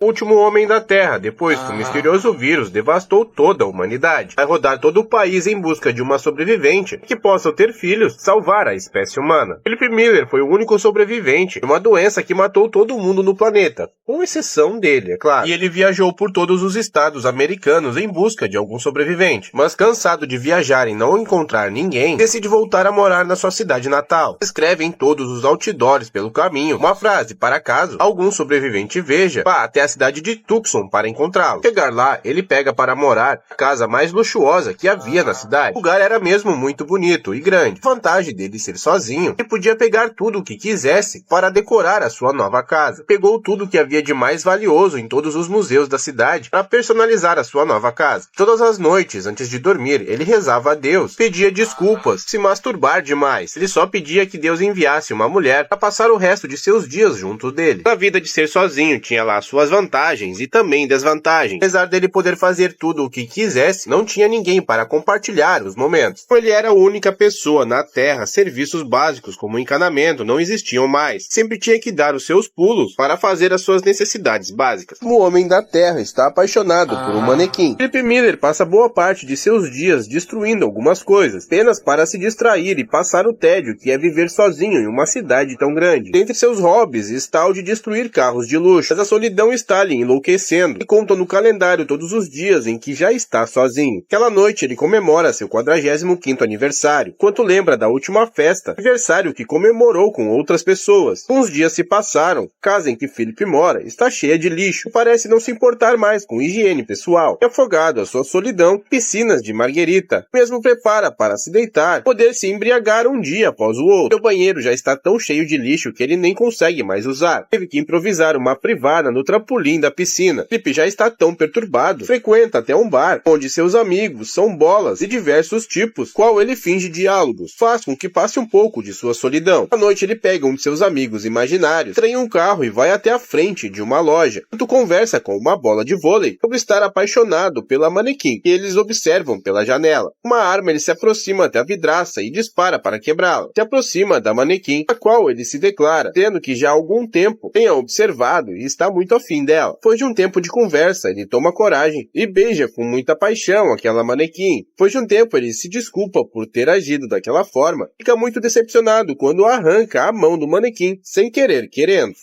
O último homem da Terra, depois que um misterioso vírus devastou toda a humanidade. Vai rodar todo o país em busca de uma sobrevivente que possa ter filhos, salvar a espécie humana. Philip Miller foi o único sobrevivente de uma doença que matou todo mundo no planeta, com exceção dele, é claro. E ele viajou por todos os estados americanos em busca de algum sobrevivente. Mas cansado de viajar e não encontrar ninguém, decide voltar a morar na sua cidade natal. Escreve em todos os outdoors pelo caminho uma frase para caso algum sobrevivente veja, vá até a cidade de Tucson para encontrá-lo. Chegar lá, ele pega para morar a casa mais luxuosa que havia na cidade. O lugar era mesmo muito bonito e grande. A vantagem dele ser sozinho, ele podia pegar tudo o que quisesse para decorar a sua nova casa. Pegou tudo que havia de mais valioso em todos os museus da cidade para personalizar a sua nova casa. Todas as noites, antes de dormir, ele rezava a Deus, pedia desculpas, se masturbar demais. Ele só pedia que Deus enviasse uma mulher para passar o resto de seus dias junto dele. Na vida de ser sozinho, tinha lá suas vantagens e também desvantagens. Apesar dele poder fazer tudo o que quisesse, não tinha ninguém para compartilhar os momentos. Ele era a única pessoa na Terra, serviços básicos como encanamento não existiam mais. Sempre tinha que dar os seus pulos para fazer as suas necessidades básicas. O homem da Terra está apaixonado por um manequim. Philip Miller passa boa parte de seus dias destruindo algumas coisas, apenas para se distrair e passar o tédio que é viver sozinho em uma cidade tão grande. Dentre seus hobbies está o de destruir carros de luxo, mas a solidão está lhe enlouquecendo e conta no calendário todos os dias em que já está sozinho. Aquela noite ele comemora seu 45º aniversário, enquanto lembra da última festa, aniversário que comemorou com outras pessoas. Uns dias se passaram, a casa em que Philip mora está cheia de lixo e parece não se importar mais com higiene pessoal. E afogado à sua solidão, piscinas de marguerita, mesmo prepara para se deitar, poder se embriagar um dia após o outro. Seu banheiro já está tão cheio de lixo que ele nem consegue mais usar. Teve que improvisar uma privada no trampolim da piscina. Philip já está tão perturbado, frequenta até um bar, onde seus amigos são bolas de diversos tipos, qual ele finge diálogos, faz com que passe um pouco de sua solidão. À noite ele pega um de seus amigos imaginários, trem um carro e vai até a frente de uma loja, enquanto conversa com uma bola de vôlei sobre estar apaixonado pela manequim, que eles observam pela janela. Uma arma ele se aproxima até a vidraça e dispara para quebrá-la. Se aproxima da manequim, a qual ele se declara, tendo que já há algum tempo tenha observado e está muito afim dela. Depois de um tempo de conversa, ele toma coragem e beija com muita paixão aquela manequim. Depois de um tempo, ele se desculpa por ter agido daquela forma. Fica muito decepcionado quando arranca a mão do manequim, sem querer, querendo.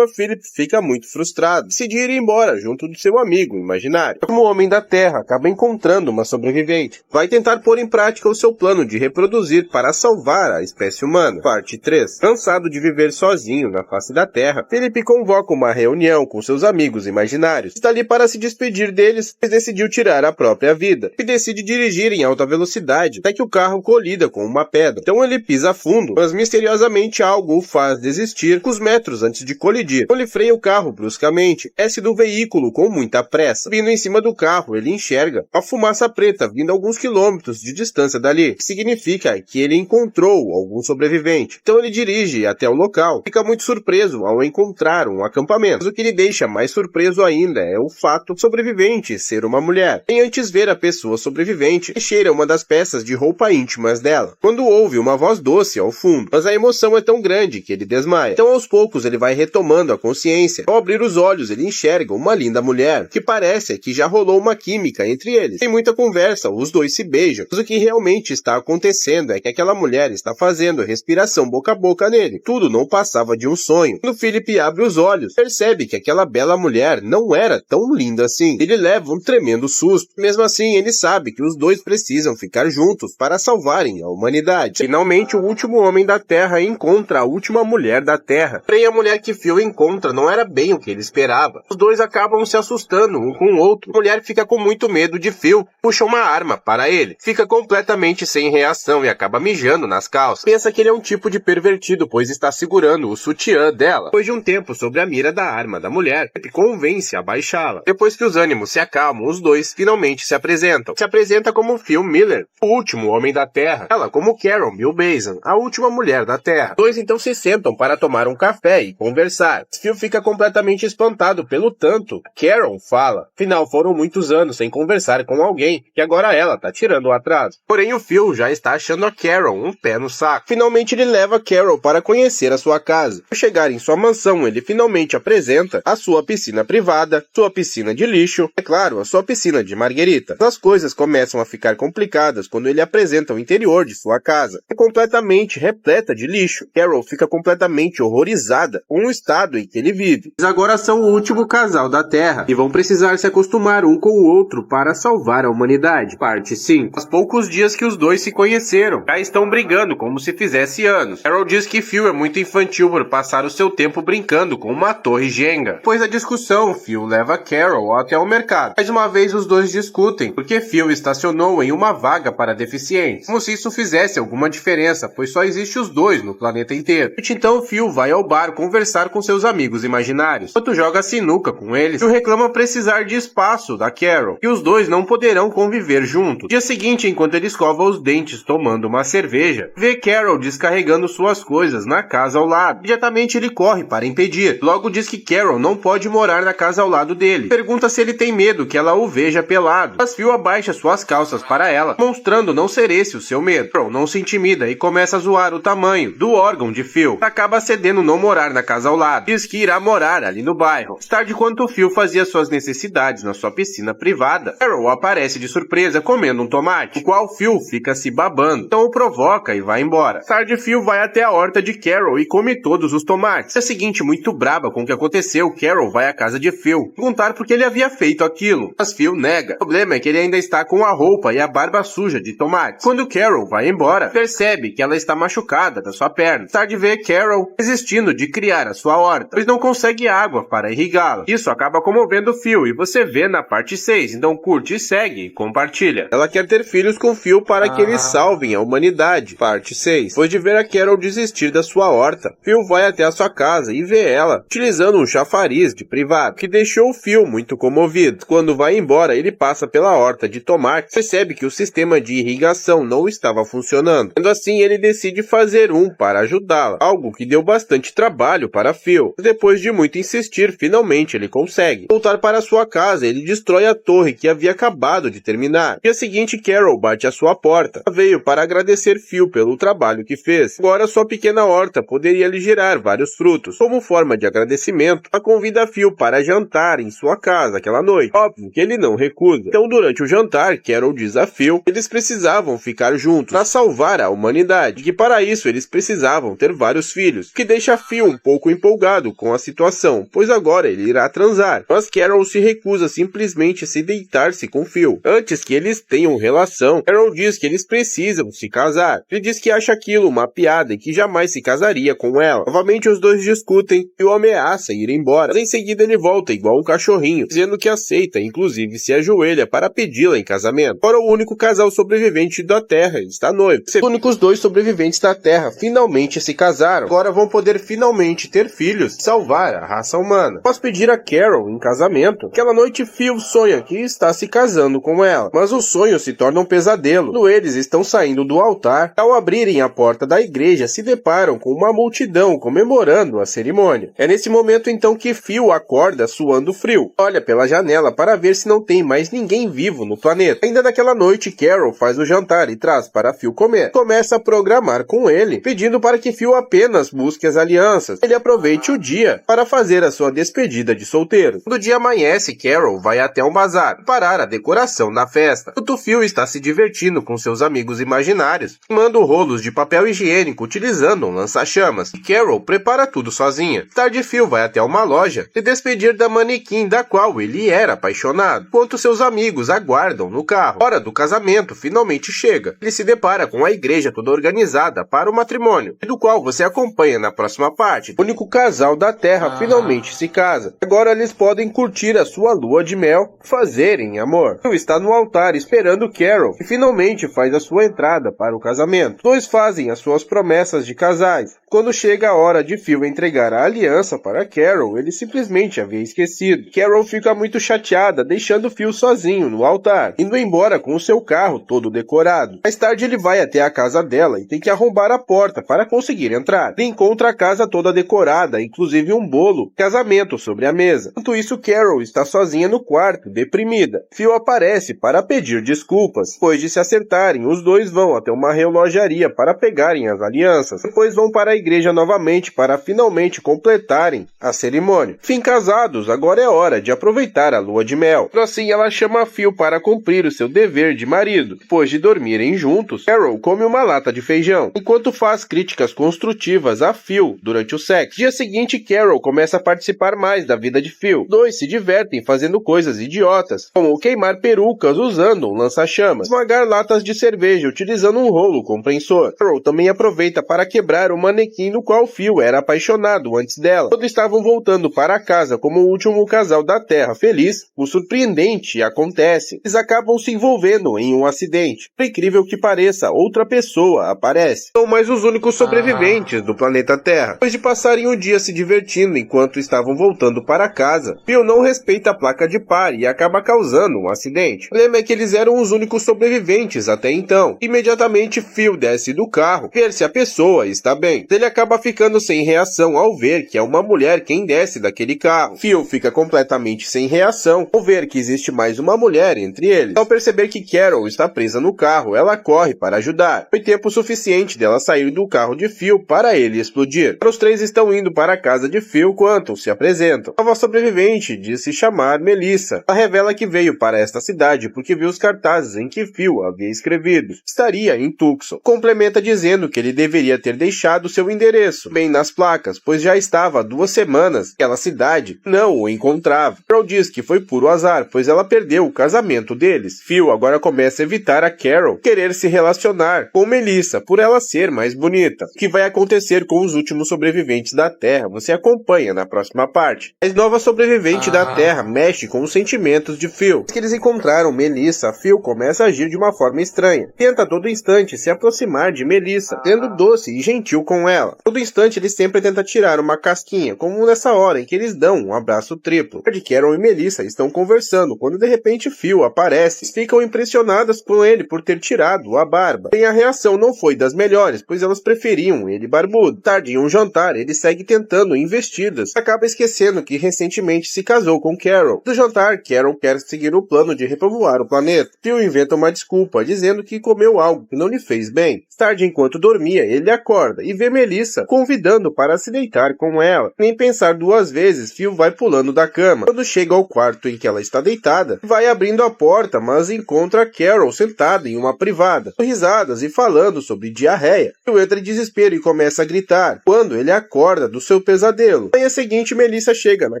Philip fica muito frustrado. Decide ir embora junto do seu amigo imaginário. Como o homem da Terra acaba encontrando uma sobrevivente, vai tentar pôr em prática o seu plano de reproduzir para salvar a espécie humana. Parte 3. Cansado de viver sozinho na face da Terra, Philip convoca uma reunião com seus amigos imaginários. Está ali para se despedir deles, mas decidiu tirar a própria vida. E decide dirigir em alta velocidade, até que o carro colida com uma pedra. Então ele pisa fundo, mas misteriosamente algo o faz desistir uns metros antes de colidir. Então ele freia o carro bruscamente, desce do veículo com muita pressa. Vindo em cima do carro, ele enxerga uma fumaça preta vindo a alguns quilômetros de distância dali, que significa que ele encontrou algum sobrevivente. Então ele dirige até o local, fica muito surpreso ao encontrar um acampamento. Mas o que lhe deixa mais surpreso ainda é o fato do sobrevivente ser uma mulher. Sem antes ver a pessoa sobrevivente, ele cheira uma das peças de roupa íntimas dela, quando ouve uma voz doce ao fundo, mas a emoção é tão grande que ele desmaia. Então aos poucos ele vai retomando a consciência. Ao abrir os olhos ele enxerga uma linda mulher, que parece que já rolou uma química entre eles. Tem muita conversa, os dois se beijam, mas o que realmente está acontecendo é que aquela mulher está fazendo respiração boca a boca nele. Tudo não passava de um sonho. Quando Philip abre os olhos, percebe que aquela bela mulher não era tão linda assim. Ele leva um tremendo susto. Mesmo assim, ele sabe que os dois precisam ficar juntos para salvarem a humanidade. Finalmente, o último homem da Terra encontra a última mulher da Terra. Porém, a mulher que Phil encontra não era bem o que ele esperava. Os dois acabam se assustando um com o outro. A mulher fica com muito medo de Phil, puxa uma arma para ele. Fica completamente sem reação e acaba mijando nas calças. Pensa que ele é um tipo de pervertido, pois está segurando o sutiã dela. Depois de um tempo sob a mira da arma da mulher, ele convence a baixá-la. Depois que os ânimos se acalmam, os dois finalmente se apresentam. Se apresenta como Phil Miller, o último homem da Terra. Ela como Carol Milbazan, a última mulher da Terra. Os dois então se sentam para tomar um café e conversar. Phil fica completamente espantado pelo tanto Carol fala. Afinal, foram muitos anos sem conversar com alguém e agora ela tá tirando o atraso. Porém, o Phil já está achando a Carol um pé no saco. Finalmente, ele leva Carol para conhecer a sua casa. Ao chegar em sua mansão, ele finalmente apresenta a sua piscina privada, sua piscina de lixo, é claro, a sua piscina de marguerita. As coisas começam a ficar complicadas quando ele apresenta o interior de sua casa. É completamente repleta de lixo. Carol fica completamente horrorizada com o estado em que ele vive. Eles agora são o último casal da Terra e vão precisar se acostumar um com o outro para salvar a humanidade. Parte 5. Há poucos dias que os dois se conheceram, já estão brigando como se fizesse anos. Carol diz que Phil é muito infantil por passar o seu tempo brincando com uma torre Jenga. Depois da discussão, Phil leva Carol até o mercado. Mais uma vez os dois discutem, porque Phil estacionou em uma vaga para deficientes. Como se isso fizesse alguma diferença, pois só existe os dois no planeta inteiro. Então Phil vai ao bar conversar com seus amigos imaginários. Enquanto joga sinuca com eles, Phil reclama precisar de espaço da Carol, e os dois não poderão conviver juntos. No dia seguinte, enquanto ele escova os dentes tomando uma cerveja, vê Carol descarregando suas coisas na casa ao lado. Imediatamente ele corre para impedir. Logo diz que Carol não pode morar na casa ao lado dele. Pergunta se ele tem medo que ela o veja pelado. Mas Phil abaixa suas calças para ela, mostrando não ser esse o seu medo. Carol não se intimida e começa a zoar o tamanho do órgão de Phil. Acaba cedendo não morar na casa ao lado. Diz que irá morar ali no bairro. Mais tarde, enquanto Phil fazia suas necessidades na sua piscina privada, Carol aparece de surpresa comendo um tomate, o qual Phil fica se babando. Então o provoca e vai embora. Mais tarde, Phil vai até a horta de Carol e come todos os tomates. No dia seguinte, muito braba com o que aconteceu, Carol vai à casa de Phil perguntar por que ele havia feito aquilo. Mas Phil nega. O problema é que ele ainda está com a roupa e a barba suja de tomates. Quando Carol vai embora, percebe que ela está machucada da sua perna. Mais tarde vê Carol desistindo de criar a sua horta, pois não consegue água para irrigá-la. Isso acaba comovendo Phil e você vê na parte 6, então curte e segue e compartilha. Ela quer ter filhos com Phil para que eles salvem a humanidade. Parte 6. Depois de ver a Carol desistir da sua horta, Phil vai até a sua casa e vê ela utilizando um chafariz de privado, que deixou Phil muito comovido. Quando vai embora, ele passa pela horta de tomates e percebe que o sistema de irrigação não estava funcionando. Sendo assim, ele decide fazer um para ajudá-la, algo que deu bastante trabalho para Phil. Depois de muito insistir, finalmente ele consegue. Voltar para sua casa, ele destrói a torre que havia acabado de terminar. No dia seguinte, Carol bate à sua porta. Ela veio para agradecer Phil pelo trabalho que fez. Agora sua pequena horta poderia lhe gerar vários frutos. Como forma de agradecimento, ela convida Phil para jantar em sua casa aquela noite. Óbvio que ele não recusa. Então, durante o jantar, Carol diz a Phil que eles precisavam ficar juntos para salvar a humanidade, e que para isso eles precisavam ter vários filhos, o que deixa Phil um pouco empolgado com a situação, pois agora ele irá transar. Mas Carol se recusa simplesmente a se deitar-se com Phil. Antes que eles tenham relação, Carol diz que eles precisam se casar. Ele diz que acha aquilo uma piada e que jamais se casaria com ela. Novamente os dois discutem e o ameaça ir embora. Mas em seguida ele volta igual um cachorrinho, dizendo que aceita, inclusive se ajoelha para pedi-la em casamento. Agora o único casal sobrevivente da Terra está noivo. Os únicos dois sobreviventes da Terra finalmente se casaram. Agora vão poder finalmente ter filhos e salvar a raça humana. Após pedir a Carol em casamento, aquela noite Phil sonha que está se casando com ela. Mas o sonho se torna um pesadelo. Quando eles estão saindo do altar, ao abrirem a porta da igreja, se deparam com uma multidão comemorando a cerimônia. É nesse momento então que Phil acorda suando frio. Olha pela janela para ver se não tem mais ninguém vivo no planeta. Ainda naquela noite, Carol faz o jantar e traz para Phil comer. Começa a programar com ele, pedindo para que Phil apenas busque as alianças. Ele aproveite o dia para fazer a sua despedida de solteiro. Quando o dia amanhece, Carol vai até um bazar preparar a decoração da festa. Enquanto Phil está se divertindo com seus amigos imaginários, queimando rolos de papel higiênico utilizando um lança-chamas. E Carol prepara tudo sozinha. Tarde, Phil vai até uma loja se despedir da manequim da qual ele era apaixonado, enquanto seus amigos aguardam no carro. A hora do casamento finalmente chega. Ele se depara com a igreja toda organizada para o matrimônio, do qual você acompanha na próxima parte. O único casal da Terra finalmente se casa. Agora eles podem curtir a sua lua de mel, fazerem amor. Phil está no altar esperando Carol, que finalmente faz a sua entrada para o casamento. Os dois fazem as suas promessas de casais. Quando chega a hora de Phil entregar a aliança para Carol, ele simplesmente havia esquecido. Carol fica muito chateada, deixando Phil sozinho no altar, indo embora com o seu carro todo decorado. Mais tarde ele vai até a casa dela e tem que arrombar a porta para conseguir entrar. Ele encontra a casa toda decorada, inclusive um bolo de casamento sobre a mesa. Enquanto isso, Carol está sozinha no quarto, deprimida. Phil aparece para pedir desculpas. Depois de se acertarem, os dois vão até uma relojaria para pegarem as alianças. Depois vão para a igreja novamente para finalmente completarem a cerimônia. Fim casados, agora é hora de aproveitar a lua de mel. Assim ela chama Phil para cumprir o seu dever de marido. Depois de dormirem juntos, Carol come uma lata de feijão, enquanto faz críticas construtivas a Phil durante o sexo. Dia seguinte, Carol começa a participar mais da vida de Phil. Dois se divertem fazendo coisas idiotas, como queimar perucas usando um lança-chamas, esmagar latas de cerveja utilizando um rolo compressor. Carol também aproveita para quebrar o manequim no qual Phil era apaixonado antes dela. Quando estavam voltando para casa como o último casal da Terra feliz, o surpreendente acontece. Eles acabam se envolvendo em um acidente. Por incrível que pareça, outra pessoa aparece. São mais os únicos sobreviventes do planeta Terra. Depois de passarem o dia se divertindo enquanto estavam voltando para casa, Phil não respeita a placa de pare e acaba causando um acidente. O problema é que eles eram os únicos sobreviventes até então. Imediatamente Phil desce do carro, ver se a pessoa está bem. Ele acaba ficando sem reação ao ver que é uma mulher quem desce daquele carro. Phil fica completamente sem reação ao ver que existe mais uma mulher entre eles. Ao perceber que Carol está presa no carro, ela corre para ajudar. Foi tempo suficiente dela sair do carro de Phil para ele explodir. Os três estão indo para a casa de Phil quando se apresentam. A nova sobrevivente diz se chamar Melissa. Ela revela que veio para esta cidade porque viu os cartazes em que Phil havia escrevido. Estaria em Tucson. Complementa dizendo que ele deveria ter deixado seu endereço bem nas placas, pois já estava há 2 semanas naquela cidade, não o encontrava. Carol diz que foi puro azar, pois ela perdeu o casamento deles. Phil agora começa a evitar a Carol querer se relacionar com Melissa por ela ser mais bonita. O que vai acontecer com os últimos sobreviventes da Terra você acompanha na próxima parte. A nova sobrevivente da Terra mexe com os sentimentos de Phil. Depois que eles encontraram Melissa, Phil começa a agir de uma forma estranha. Tenta a todo instante se aproximar de Melissa, sendo doce e gentil com ela. A todo instante ele sempre tenta tirar uma casquinha, como nessa hora em que eles dão um abraço triplo. De Carol e Melissa estão conversando quando de repente Phil aparece. Ficam impressionadas com ele por ter tirado a barba. Porém, a reação não foi das melhores, pois elas preferiam ele barbudo. Tarde em um jantar, ele segue tentando investidas. Acaba esquecendo que recentemente se casou com Carol. Do jantar, Carol quer seguir o plano de repovoar o planeta. Phil inventa uma desculpa, dizendo que comeu algo que não lhe fez bem. Tarde, enquanto dormia, ele acorda e vê Melissa convidando para se deitar com ela. Nem pensar 2 vezes, Phil vai pulando da cama. Quando chega ao quarto em que ela está deitada, vai abrindo a porta, mas encontra Carol sentada em uma privada, com risadas e falando sobre diarreia. Phil entra em desespero e começa a gritar, quando ele acorda do seu pesadelo. Na manhã seguinte, Melissa chega na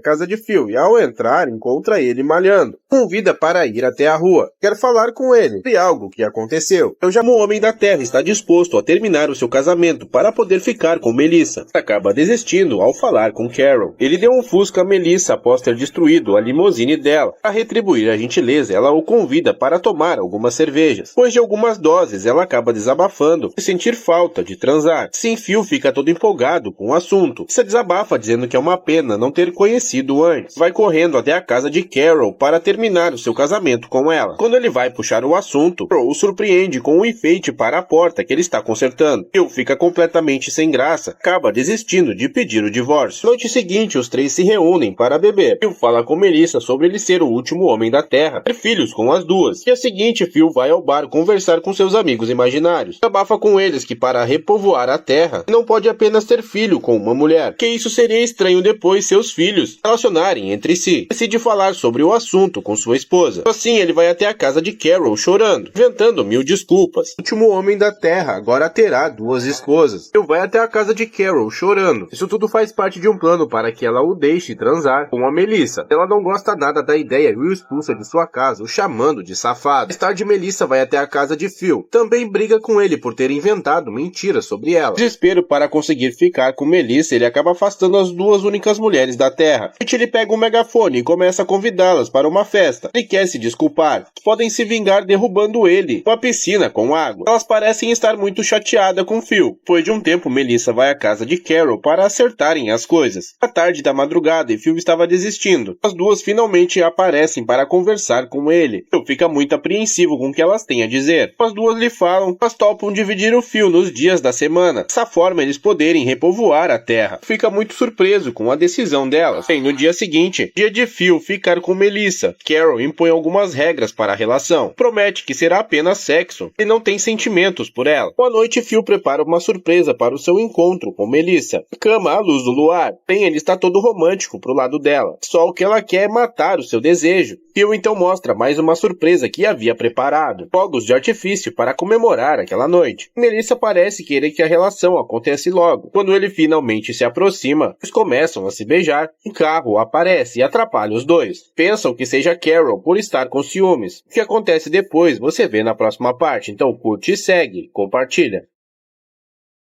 casa de Phil e, ao entrar, encontra ele malhando. Convida para ir até a rua. Quer falar com ele sobre algo que aconteceu. Já o homem da Terra está disposto a terminar o seu casamento para poder ficar com Melissa. Acaba desistindo ao falar com Carol. Ele deu um fusca a Melissa após ter destruído a limusine dela. Para retribuir a gentileza, ela o convida para tomar algumas cervejas. Depois de algumas doses, ela acaba desabafando e sentir falta de transar. Sim, Phil fica todo empolgado com o assunto. Se desabafa dizendo que é uma pena não ter conhecido antes. Vai correndo até a casa de Carol para terminar o seu casamento com ela. Quando ele vai puxar o assunto, Carol o surpreende com um enfeite para a porta que ele está consertando. Phil fica completamente sem graça, acaba desistindo de pedir o divórcio. Noite seguinte, os três se reúnem para beber. Phil fala com Melissa sobre ele ser o último homem da Terra, ter filhos com as duas. Dia seguinte, Phil vai ao bar conversar com seus amigos imaginários. Abafa com eles que para repovoar a Terra, não pode apenas ter filho com uma mulher, que isso seria estranho depois seus filhos relacionarem entre si. Decide falar sobre o assunto com sua esposa. Assim, ele vai até a casa de Carol chorando, inventando 1000 desculpas. O último homem da Terra agora terá 2 esposas. Phil vai até a casa de Carol chorando. Isso tudo faz parte de um plano para que ela o deixe transar com a Melissa. Ela não gosta nada da ideia e o expulsa de sua casa, o chamando de safado. Mais tarde, Melissa vai até a casa de Phil. Também briga com ele por ter inventado mentiras sobre ela. Desespero para conseguir ficar com Melissa, ele acaba afastando as 2 únicas mulheres da Terra. Ele pega um megafone e começa a convidá-las para uma festa. Ele quer se desculpar. Podem se vingar derrubando ele uma piscina com água. Elas parecem estar muito chateadas com Phil. Depois de um tempo, Melissa vai à casa de Carol para acertarem as coisas. À tarde da madrugada e Phil estava desistindo. As 2 finalmente aparecem para conversar com ele. Phil fica muito apreensivo com o que elas têm a dizer. As 2 lhe falam, mas topam dividir o Phil nos dias da semana. Dessa forma, eles poderem repovoar a Terra. Fica muito surpreso com a decisão delas. Bem, no dia seguinte, dia de Phil ficar com Melissa. Carol impõe algumas regras para a relação. Promete que será apenas sexo e não tem sentimentos por ela. À noite, Phil prepara uma surpresa para o seu encontro com Melissa. Cama à luz do luar. Porém, ele está todo romântico pro lado dela. Só o que ela quer é matar o seu desejo. Phil então mostra mais uma surpresa que havia preparado. Fogos de artifício para comemorar aquela noite. Melissa parece querer que a relação acontece logo. Quando ele finalmente se aproxima, eles começam a se beijar. Um carro aparece e atrapalha os dois. Pensam que seja Carol por estar com ciúmes. O que acontece depois você vê na próxima parte. Então curte e segue, compartilha.